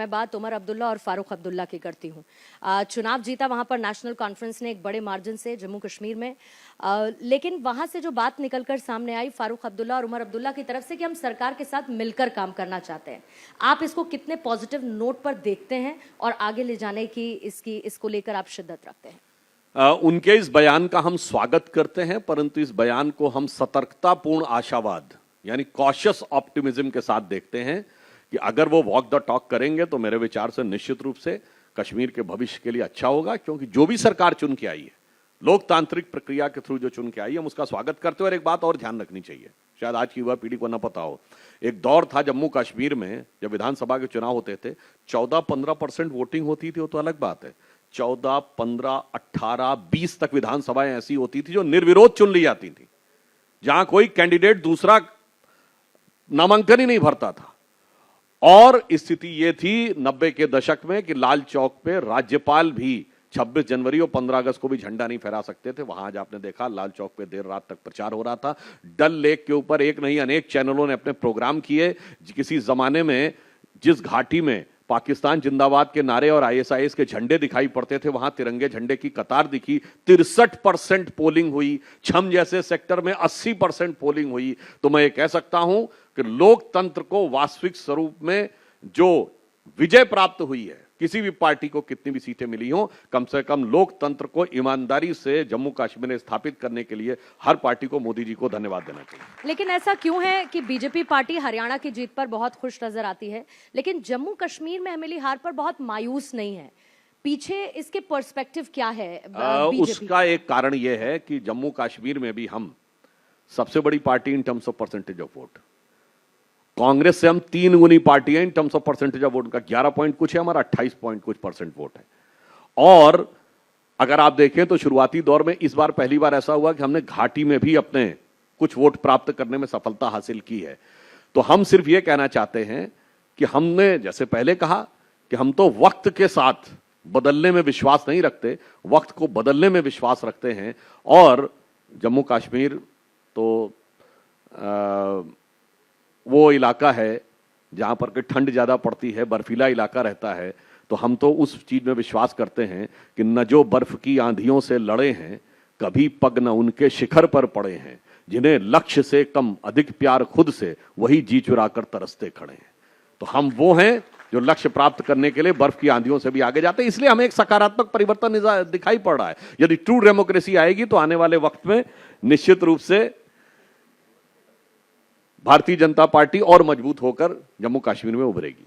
मैं बात उमर अब्दुल्ला और फारूक अब्दुल्ला की करती हूँ। चुनाव जीता वहां पर नेशनल कॉन्फ्रेंस ने एक बड़े मार्जिन से जम्मू कश्मीर में, लेकिन वहां से जो बात निकलकर सामने आई फारूक अब्दुल्ला और उमर अब्दुल्ला की तरफ से कि हम सरकार के साथ मिलकर काम करना चाहते हैं, आप इसको कितने पॉजिटिव नोट पर देखते हैं और आगे ले जाने की इसको लेकर आप शिद्दत रखते हैं? उनके इस बयान का हम स्वागत करते हैं, परंतु इस बयान को हम सतर्कतापूर्ण आशावाद यानी कॉशियस ऑप्टिमिज्म के साथ देखते हैं कि अगर वो वॉक द टॉक करेंगे तो मेरे विचार से निश्चित रूप से कश्मीर के भविष्य के लिए अच्छा होगा, क्योंकि जो भी सरकार चुन के आई है लोकतांत्रिक प्रक्रिया के थ्रू जो चुन के आई है हम उसका स्वागत करते हैं। और एक बात और ध्यान रखनी चाहिए, शायद आज की युवा पीढ़ी को ना पता हो, एक दौर था जम्मू कश्मीर में जब विधानसभा के चुनाव होते थे 14-15% वोटिंग होती थी, वो तो अलग बात है। 14, 15, 18, 20 तक विधानसभाएं ऐसी होती थी जो निर्विरोध चुन ली जाती थी, जहां कोई कैंडिडेट दूसरा नामांकन ही नहीं भरता था। और स्थिति यह थी 90 के दशक में कि लाल चौक पे राज्यपाल भी 26 जनवरी और 15 अगस्त को भी झंडा नहीं फहरा सकते थे। वहां आज आपने देखा लाल चौक पे देर रात तक प्रचार हो रहा था। डल लेक के ऊपर एक नहीं अनेक चैनलों ने अपने प्रोग्राम किए। किसी जमाने में जिस घाटी में पाकिस्तान जिंदाबाद के नारे और ISIS के झंडे दिखाई पड़ते थे, वहां तिरंगे झंडे की कतार दिखी। 63% पोलिंग हुई। छम जैसे सेक्टर में 80% पोलिंग हुई। तो मैं ये कह सकता हूं कि लोकतंत्र को वास्तविक स्वरूप में जो विजय प्राप्त हुई है, किसी भी पार्टी को कितनी भी सीटें मिली हो, कम से कम लोकतंत्र को ईमानदारी से जम्मू कश्मीर में स्थापित करने के लिए हर पार्टी को मोदी जी को धन्यवाद देना चाहिए। लेकिन ऐसा क्यों है कि बीजेपी पार्टी हरियाणा की जीत पर बहुत खुश नजर आती है, लेकिन जम्मू कश्मीर में मिली हार पर बहुत मायूस नहीं है? पीछे इसके पर्सपेक्टिव क्या है? उसका एक कारण यह है कि जम्मू कश्मीर में भी हम सबसे बड़ी party in terms of percentage of vote, Congress से हम 3 गुनी पार्टी है in terms of percentage of vote का। 11 पॉइंट कुछ है, हमारा 28 पॉइंट कुछ परसेंट वोट है। और अगर आप देखें तो शुरुआती दौर में इस बार पहली बार ऐसा हुआ कि हमने घाटी में भी अपने कुछ वोट प्राप्त करने में सफलता हासिल की है। तो हम सिर्फ यह कहना चाहते हैं कि हमने जैसे पहले कहा कि हम तो वक्त के साथ बदलने में विश्वास नहीं रखते, वक्त को बदलने में विश्वास रखते हैं। और जम्मू कश्मीर तो वो इलाका है जहां पर कि ठंड ज्यादा पड़ती है, बर्फीला इलाका रहता है। तो हम तो उस चीज में विश्वास करते हैं कि न जो बर्फ की आंधियों से लड़े हैं, कभी पग न उनके शिखर पर पड़े हैं, जिन्हें लक्ष्य से कम अधिक प्यार खुद से, वही जी चुराकर तरसते खड़े हैं। तो हम वो हैं जो लक्ष्य प्राप्त करने के लिए बर्फ की आंधियों से भी आगे जाते हैं। इसलिए हमें एक सकारात्मक परिवर्तन दिखाई पड़ रहा है। यदि ट्रू डेमोक्रेसी आएगी तो आने वाले वक्त में निश्चित रूप से भारतीय जनता पार्टी और मजबूत होकर जम्मू कश्मीर में उभरेगी।